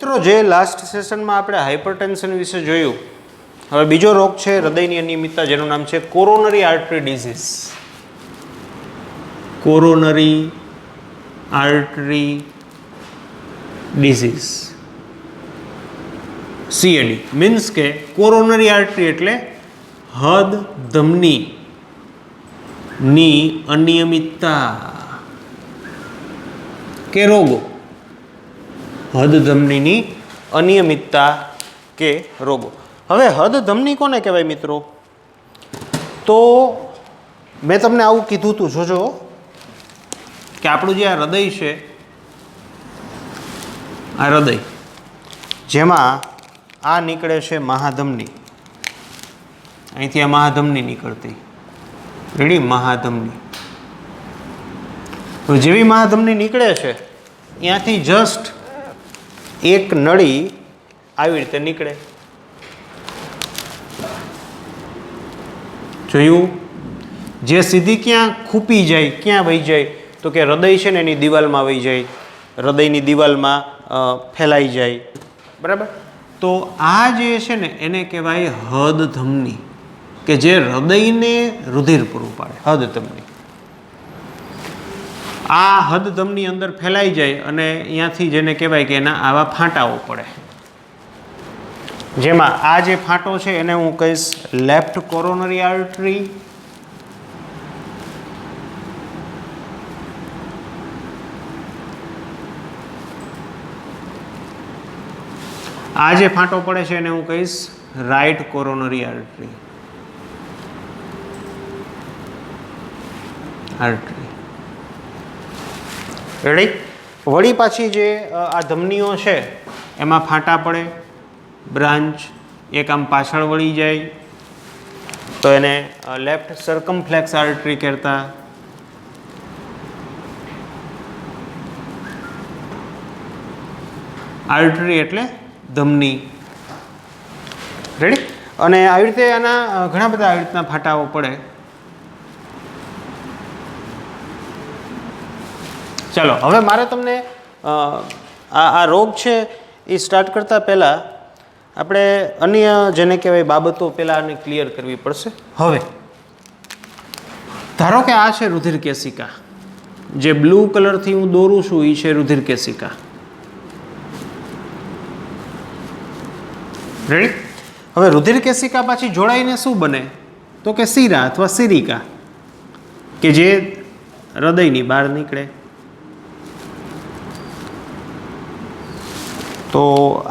મિત્રો જે લાસ્ટ સેશનમાં આપણે હાઇપરટેન્શન વિશે જોયું, હવે બીજો રોગ છે હૃદયની અનિયમિતતા, જેનું નામ છે coronary artery disease. Coronary artery disease, CAD means કે કોરોનરી આર્ટરી એટલે હૃદ ધમની ની અનિયમિતતા કે રોગો. હૃદ ધમનીની અનિયમિતતા કે રોગો. હવે હૃદ ધમની કોને કહેવાય મિત્રો? તો મેં તમને આવું કીધું હતું, જોજો કે આપણું જે આ હૃદય છે, આ હૃદય જેમાં આ નીકળે છે મહાધમની, અહીંથી આ મહાધમની નીકળતી, રેડી, મહાધમની. જેવી મહાધમની નીકળે છે ત્યાંથી જસ્ટ એક નળી આવી રીતે નીકળે. જોયું? જે સીધી ક્યાં ખૂપી જાય, ક્યાં વહી જાય, તો કે હૃદય છે ને એની દિવાલમાં વહી જાય, હૃદયની દિવાલમાં ફેલાઈ જાય. બરાબર? તો આ જે છે ને એને કહેવાય હૃદ ધમની, કે જે હૃદયને રુધિર પૂરું પાડે, હૃદ ધમની. આ હૃદ ધમની અંદર ફેલાઈ જાય અને અહીંયાથી જેને કહેવાય કે એના આવા ફાંટાઓ પડે. જેમાં આ જે ફાંટો છે એને હું કહીશ લેફ્ટ કોરોનરી આર્ટરી, આ જે ફાંટો પડે છે એને હું કહીશ રાઈટ કોરોનરી આર્ટરી. રેડી? વળી પાછી જે આ ધમનીઓ છે એમાં ફાંટા પડે, બ્રાન્ચ એક આમ પાછળ વળી જાય તો એને લેફ્ટ સર્કમફ્લેક્સ આર્ટરી કહેતા. આર્ટરી એટલે ધમની. રેડી? અને આવી રીતે આના ઘણા બધા આવી રીતના ફાટાઓ પડે. ચાલો હવે મારે તમને આ રોગ છે એ સ્ટાર્ટ કરતાં પહેલાં આપણે અન્ય જેને કહેવાય બાબતો પહેલાં આને ક્લિયર કરવી પડશે. હવે ધારો કે આ છે રુધિર કેશિકા, જે બ્લુ કલરથી હું દોરું છું એ છે રુધિર કેશિકા. રેડી? હવે રુધિર કેશિકા પાછી જોડાઈને શું બને? તો કે શિરા અથવા શિરિકા, કે જે હૃદયની બહાર નીકળે. તો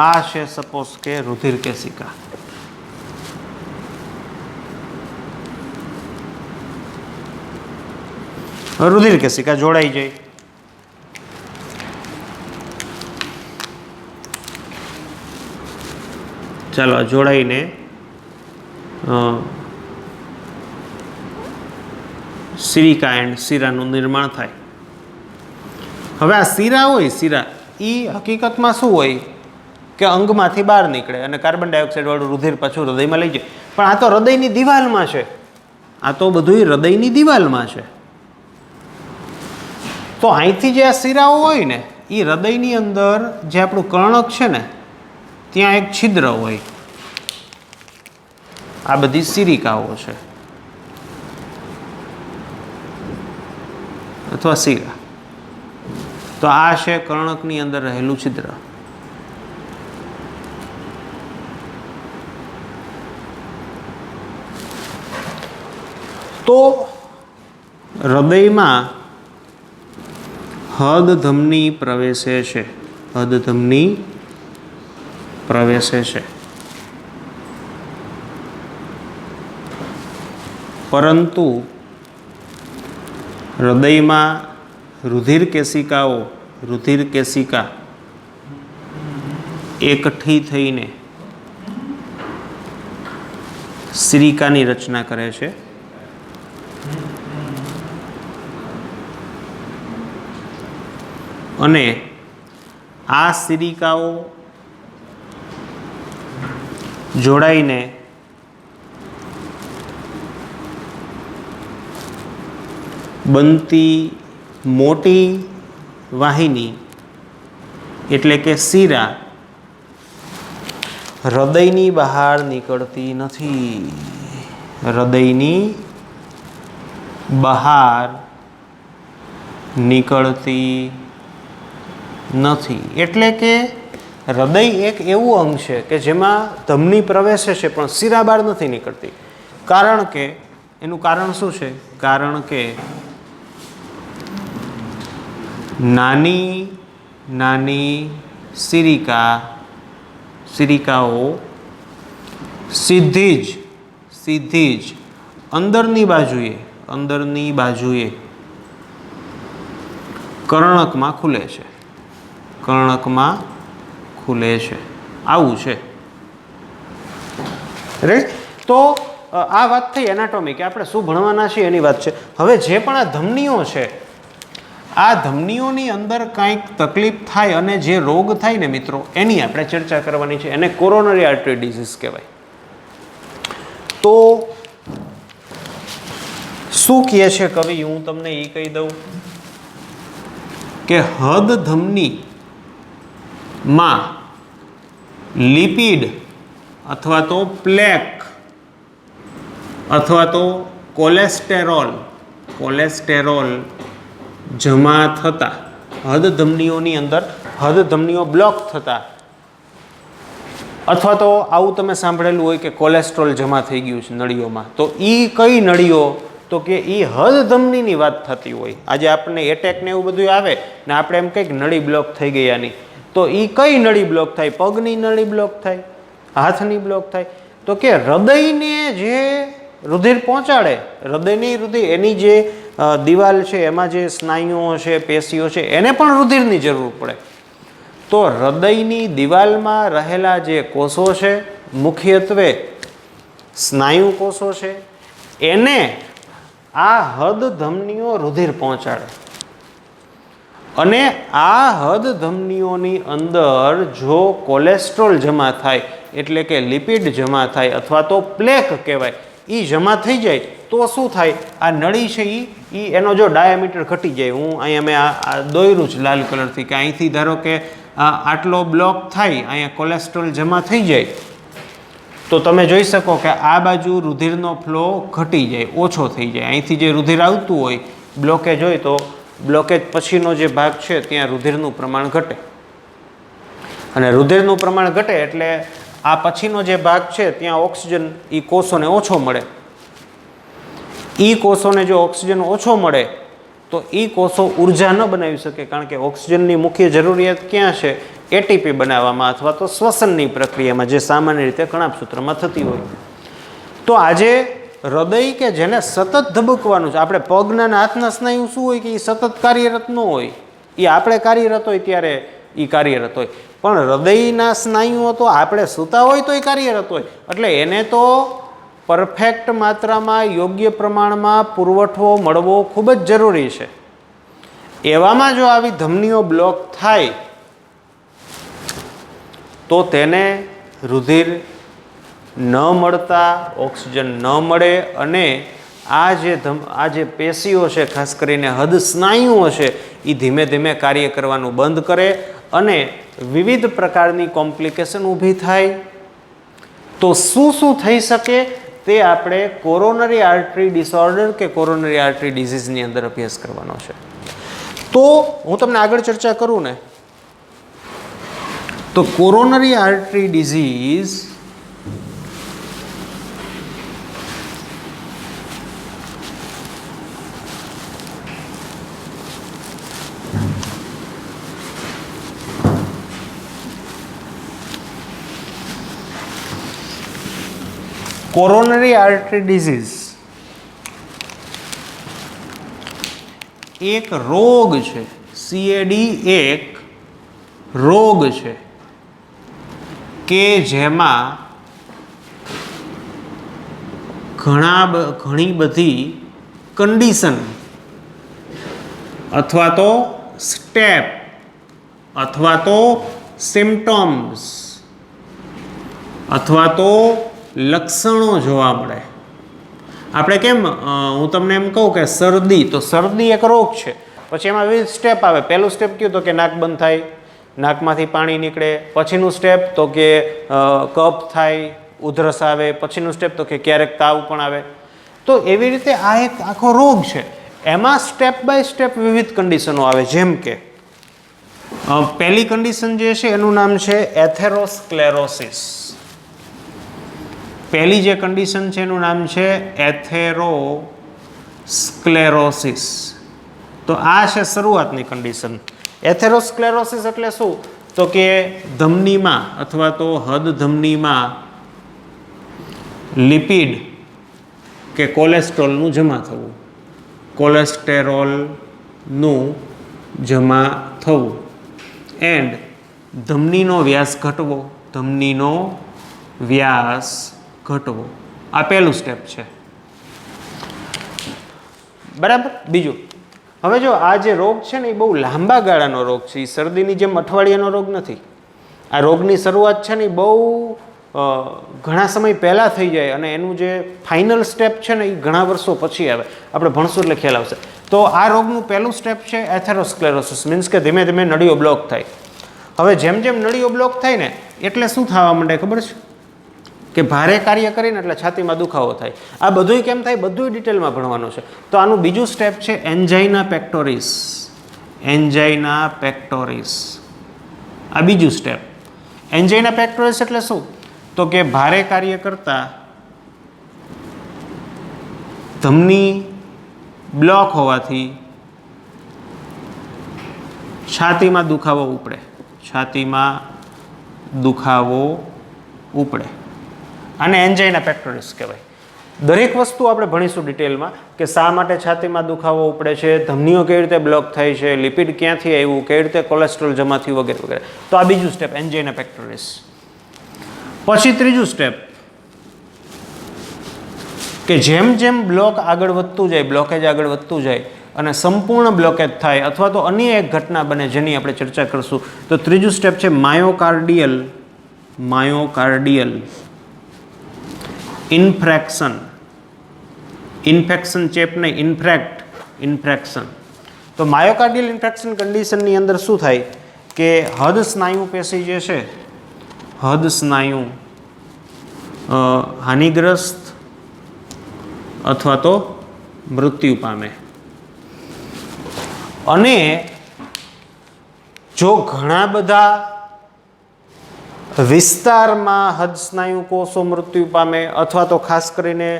આ છે સપોઝ કે રુધિર કેશિકા. રુધિર કેશિકા જોડાઈ જાય. ચાલો જોડાઈને શિરિકા એન્ડ શિરાનું નિર્માણ થાય. હવે આ શિરા હોય, શિરા એ હકીકતમાં શું હોય કે અંગમાંથી બહાર નીકળે અને કાર્બન ડાયોક્સાઇડ વાળું રુધિર પાછું હૃદયમાં લઈ જાય. પણ આ તો હૃદયની દિવાલમાં છે, આ તો બધું હૃદયની દિવાલમાં છે. તો અહીંથી જે આ શિરાઓ હોય ને એ હૃદયની અંદર જે આપણું કર્ણક છે ને ત્યાં એક છિદ્ર હોય. આ બધી શિરિકાઓ છે અથવા શિરા. તો આ છે કર્ણકની અંદર રહેલું છિદ્ર. તો હૃદયમાં હૃદ ધમની પ્રવેશે છે, હૃદ ધમની પ્રવેશે છે. પરંતુ હૃદયમાં રુધિર કેશિકા એકઠી થઈને શિરિકાની રચના કરે છે. અને આ શિરિકાઓ જોડાઈને બનતી મોટી વાહિની એટલે કે શિરા હૃદયની બહાર નીકળતી નથી. હૃદયની બહાર નીકળતી નથી. એટલે કે હૃદય એક એવું અંગ છે કે જેમાં ધમની પ્રવેશે છે પણ શિરા બહાર નથી નીકળતી. કારણ કે એનું કારણ શું છે? કારણ કે નાની નાની સિરિકાઓ સીધી જ અંદરની બાજુએ કર્ણકમાં ખુલે છે. આવું છે. રાઈટ. તો આ વાત થઈ એનાટોમી, કે આપણે શું ભણવાના છીએ એની વાત છે. હવે જે પણ આ ધમનીઓ છે, આ ધમનીઓની અંદર કાંઈક તકલીફ થાય અને જે રોગ થાય ને મિત્રો, એની આપણે ચર્ચા કરવાની છે. એને કોરોનરી આર્ટરી ડિઝીઝ કહેવાય. તો શું કહે છે કવિ? હું તમને એ કહી દઉં કે હદ ધમનીમાં લિપિડ અથવા તો પ્લેક અથવા તો કોલેસ્ટેરોલ જમા થતા, હદ ધમનીઓની અંદર હદ ધમનીઓ બ્લોક થતા, અથવા તો આવું તમે સાંભળેલું હોય કે કોલેસ્ટ્રોલ જમા થઈ ગયું છે નળીઓમાં. તો એ કઈ નળીઓ? તો કે એ હદ ધમનીની વાત થતી હોય. આજે આપણને એટેક ને એવું બધું આવે ને આપણે એમ કંઈક નળી બ્લોક થઈ ગયાની, તો એ કઈ નળી બ્લોક થાય? પગની નળી બ્લોક થાય, હાથની બ્લોક થાય. તો કે હૃદયને જે રુધિર પહોંચાડે, એની જે દિવાલ છે, એમાં જે સ્નાયુઓ છે, પેશીઓ છે, એને પણ રુધિરની જરૂર પડે. તો હૃદયની દિવાલમાં રહેલા જે કોષો છે, મુખ્યત્વે સ્નાયુ કોષો છે, એને આ હદ ધમનીઓ રુધિર પહોંચાડે. અને આ હદ ધમનીઓની અંદર જો કોલેસ્ટ્રોલ જમા થાય, એટલે કે લિપિડ જમા થાય અથવા તો પ્લેક કહેવાય, એ જમા થઈ જાય તો શું થાય? આ નળી છે એ એનો જો ડાયામીટર ઘટી જાય. હું અહીંયા મેં આ દોર્યું છે લાલ કલરથી, કે અહીંથી ધારો કે આટલો બ્લોક થાય, અહીંયા કોલેસ્ટ્રોલ જમા થઈ જાય, તો તમે જોઈ શકો કે આ બાજુ રુધિરનો ફ્લો ઘટી જાય, ઓછો થઈ જાય. અહીંથી જે રુધિર આવતું હોય, બ્લોકેજ હોય, તો બ્લોકેજ પછીનો જે ભાગ છે ત્યાં રુધિરનું પ્રમાણ ઘટે. અને રુધિરનું પ્રમાણ ઘટે એટલે આ પછીનો જે ભાગ છે ત્યાં ઓક્સિજન એ કોષોને ઓછો મળે. એ કોષોને જો ઓક્સિજન ઓછો મળે તો એ કોષો ઉર્જા ન બનાવી શકે, કારણ કે ઓક્સિજનની મુખ્ય જરૂરિયાત ક્યાં છે? એટીપી બનાવવામાં અથવા તો શ્વસનની પ્રક્રિયામાં, જે સામાન્ય રીતે કણાભસૂત્રમાં થતી હોય. તો આજે હૃદય કે જેને સતત ધબકવાનું છે, આપણે પગના અને હાથના સ્નાયુ શું હોય કે એ સતત કાર્યરત ન હોય, એ આપણે કાર્યરત હોય ત્યારે એ કાર્યરત હોય, પણ હૃદયના સ્નાયુઓ તો આપણે સૂતા હોય તો એ કાર્યરત હોય. એટલે એને તો પરફેક્ટ માત્રામાં, યોગ્ય પ્રમાણમાં પુરવઠો મળવો ખૂબ જ જરૂરી છે. એવામાં જો આવી ધમનીઓ બ્લોક થાય તો તેને રુધિર ન મળતા, ઓક્સિજન ન મળે, અને આ જે પેશીઓ છે, ખાસ કરીને હદ સ્નાયુઓ છે, એ ધીમે ધીમે કાર્ય કરવાનું બંધ કરે અને વિવિધ પ્રકારની કોમ્પ્લિકેશન ઊભી થાય. તો શું થઈ શકે તે આપણે કોરોનરી આર્ટરી ડિસઓર્ડર કે કોરોનરી આર્ટરી ડિઝીઝની અંદર અભ્યાસ કરવાનો છે. તો હું તમને આગળ ચર્ચા કરું ને, તો coronary artery disease coronary artery disease એક રોગ છે. CAD એક રોગ છે કે જેમાં ઘણી બધી કન્ડિશન અથવા તો સ્ટેપ અથવા તો સિમ્પટોમ્સ અથવા તો લક્ષણો જોવા મળે. આપણે કેમ, હું તમને એમ કહું કે શરદી, તો શરદી એક રોગ છે, પછી એમાં વિવિધ સ્ટેપ આવે. પહેલું સ્ટેપ કયું? તો કે નાક બંધ થાય, નાકમાંથી પાણી નીકળે. પછીનું સ્ટેપ તો કે કફ થાય, ઉધરસ આવે. પછીનું સ્ટેપ તો કે ક્યારેક તાવ પણ આવે. તો એવી રીતે આ એક આખો રોગ છે. એમાં સ્ટેપ બાય સ્ટેપ વિવિધ કન્ડિશનો આવે. જેમ કે પહેલી કન્ડિશન જે છે એનું નામ છે એથેરોસ્ક્લેરોસિસ. પહેલી જે કન્ડિશન છે એનું નામ છે એથેરોસ્ક્લેરોસિસ. તો આ છે શરૂઆતની કન્ડિશન. એથેરોસ્ક્લેરોસિસ એટલે શું? તો કે ધમનીમાં અથવા તો હદ ધમનીમાં લિપિડ કે કોલેસ્ટ્રોલનું જમા થવું. કોલેસ્ટેરોલનું જમા થવું એન્ડ ધમનીનો વ્યાસ ઘટવો. ધમનીનો વ્યાસ ઘટવો. આ પહેલું સ્ટેપ છે. બરાબર. બીજું, હવે જો આ જે રોગ છે ને એ બહુ લાંબા ગાળાનો રોગ છે. એ શરદીની જેમ અઠવાડિયાનો રોગ નથી. આ રોગની શરૂઆત છે ને એ બહુ ઘણા સમય પહેલાં થઈ જાય અને એનું જે ફાઇનલ સ્ટેપ છે ને એ ઘણા વર્ષો પછી આવે. આપણે ભણશું એટલે ખ્યાલ આવશે. તો આ રોગનું પહેલું સ્ટેપ છે એથેરોસ્ક્લેરોસિસ. મીન્સ કે ધીમે ધીમે નળીઓ બ્લોક થાય. હવે જેમ જેમ નળીઓ બ્લોક થાય ને એટલે શું થવા માંડે ખબર છે? કે ભારે કાર્ય કરીને એટલે છાતીમાં દુખાવો થાય. આ બધુંય કેમ થાય? બધું ડિટેલમાં ભણવાનું છે. તો આનું બીજું સ્ટેપ છે એન્જાઇના પેક્ટોરિસ. એન્જાઇના પેક્ટોરિસ આ બીજું સ્ટેપ. એન્જાઇના પેક્ટોરિસ એટલે શું? તો કે ભારે કાર્ય કરતા ધમની બ્લોક હોવાથી છાતીમાં દુખાવો ઉપડે. છાતીમાં દુખાવો ઉપડે. આને એન્જાઇના પેક્ટોરિસ કહેવાય. દરેક વસ્તુ આપણે ભણીશું ડિટેલમાં કે શા માટે છાતીમાં દુખાવો ઉપડે છે, ધમનીઓ કેવી રીતે બ્લોક થાય છે, લિપિડ ક્યાંથી આવ્યું, કેવી રીતે કોલેસ્ટ્રોલ જમા થયું વગેરે વગેરે. તો આ બીજું સ્ટેપ એન્જાઇના પેક્ટોરિસ. પછી ત્રીજું સ્ટેપ કે જેમ જેમ બ્લોક આગળ વધતું જાય, બ્લોકેજ આગળ વધતું જાય અને સંપૂર્ણ બ્લોકેજ થાય અથવા તો અન્ય એક ઘટના બને જેની આપણે ચર્ચા કરશું. તો ત્રીજું સ્ટેપ છે માયોકાર્ડિયલ ઇન્ફ્રેક્શન. ઇન્ફેક્શન ચેપ નહીં, ઇન્ફ્રેક્શન. તો માયોકાર્ડિયલ ઇન્ફેક્શન કન્ડિશનની અંદર શું થાય કે હૃદ સ્નાયુ પેશી જે છે, હૃદ સ્નાયુ હાનિગ્રસ્ત અથવા તો મૃત્યુ પામે. અને જો ઘણા બધા વિસ્તારમાં હૃદ સ્નાયુ કોષો મૃત્યુ પામે અથવા તો ખાસ કરીને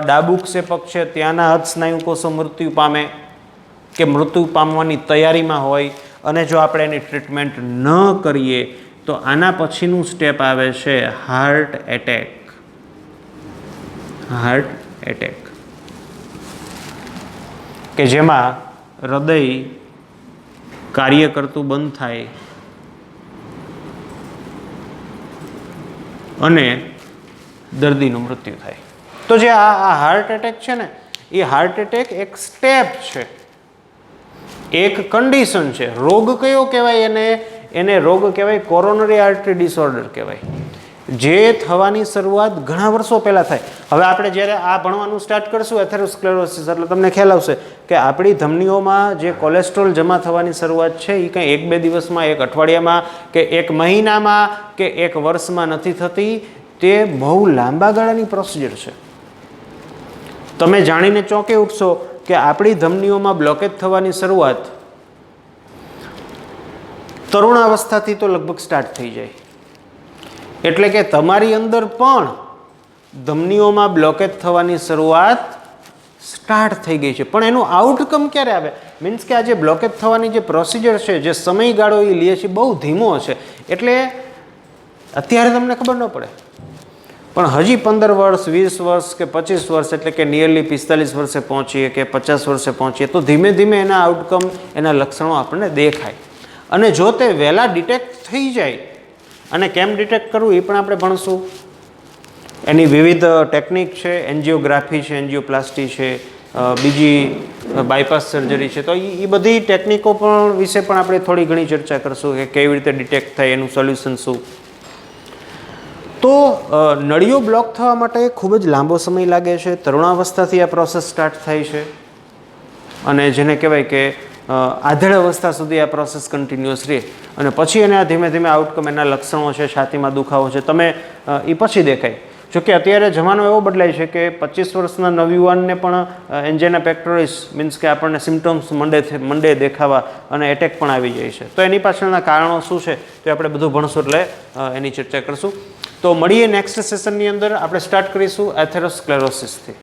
ડાબુ ક્ષેપક છે ત્યાંના હૃદ સ્નાયુ કોષો મૃત્યુ પામે કે મૃત્યુ પામવાની તૈયારીમાં હોય અને જો આપણે એની ટ્રીટમેન્ટ ન કરીએ તો આના પછીનું સ્ટેપ આવે છે હાર્ટ એટેક. હાર્ટ એટેક કે જેમાં હૃદય કાર્ય કરતું બંધ થાય અને દર્દીનું મૃત્યુ થાય. તો જે આ હાર્ટ એટેક છે ને એ હાર્ટ એટેક એક સ્ટેપ છે, એક કન્ડિશન છે. રોગ કયો કહેવાય? એને રોગ કહેવાય કોરોનરી આર્ટરી ડિસઓર્ડર કહેવાય, જે થવાની શરૂઆત ઘણા વર્ષો પહેલાં થાય. હવે આપણે જ્યારે આ ભણવાનું સ્ટાર્ટ કરશું એથેરોસ્ક્લેરોસિસ એટલે તમને ખ્યાલ આવશે કે આપણી ધમનીઓમાં જે કોલેસ્ટ્રોલ જમા થવાની શરૂઆત છે એ કંઈ 1-2 દિવસમાં, 1 અઠવાડિયામાં કે 1 મહિનામાં કે 1 વર્ષમાં નથી થતી. તે બહુ લાંબા ગાળાની પ્રોસિજર છે. તમે જાણીને ચોંકી ઉઠશો કે આપણી ધમનીઓમાં બ્લોકેજ થવાની શરૂઆત તરુણાવસ્થાથી તો લગભગ સ્ટાર્ટ થઈ જાય. એટલે કે તમારી અંદર પણ ધમનીઓમાં બ્લોકેજ થવાની શરૂઆત સ્ટાર્ટ થઈ ગઈ છે. પણ એનું આઉટકમ ક્યારે આવે? મીન્સ કે આ જે બ્લોકેજ થવાની જે પ્રોસિજર છે, જે સમયગાળો એ લે છે બહુ ધીમો છે. એટલે અત્યારે તમને ખબર ન પડે પણ હજી 15 વર્ષ, 20 વર્ષ કે 25 વર્ષ એટલે કે નિયરલી 45 વર્ષે પહોંચીએ કે 50 વર્ષે પહોંચીએ તો ધીમે ધીમે એના આઉટકમ, એના લક્ષણો આપણને દેખાય. અને જો તે વહેલા ડિટેક્ટ થઈ જાય અને કેમ ડિટેક્ટ કરવું એ પણ આપણે ભણશું. એની વિવિધ ટેકનિક છે, એન્જિયોગ્રાફી છે, એન્જિયોપ્લાસ્ટી છે, બીજી બાયપાસ સર્જરી છે. તો એ બધી ટેકનિકો પણ વિશે પણ આપણે થોડી ઘણી ચર્ચા કરશું કે કેવી રીતે ડિટેક્ટ થાય, એનું સોલ્યુશન શું. તો નળીઓ બ્લોક થવા માટે ખૂબ જ લાંબો સમય લાગે છે. તરુણાવસ્થાથી આ પ્રોસેસ સ્ટાર્ટ થાય છે અને જેને કહેવાય કે આધેડ અવસ્થા સુધી આ પ્રોસેસ કન્ટિન્યુઅસ રહે અને પછી એના ધીમે ધીમે આઉટકમ એના લક્ષણો છે, છાતીમાં દુખાવો છે, તમે એ પછી દેખાય. જોકે અત્યારે જમાનો એવો બદલાય છે કે 25 વર્ષના નવયુવાનને પણ એન્જાઇના પેક્ટોરિસ મીન્સ કે આપણને સિમ્ટમ્સ મંડે દેખાવા અને એટેક પણ આવી જાય છે. તો એની પાછળના કારણો શું છે તો આપણે બધું ભણશું એટલે એની ચર્ચા કરશું. તો મળીએ નેક્સ્ટ સેશનની અંદર. આપણે સ્ટાર્ટ કરીશું એથેરોસ્ક્લેરોસિસથી.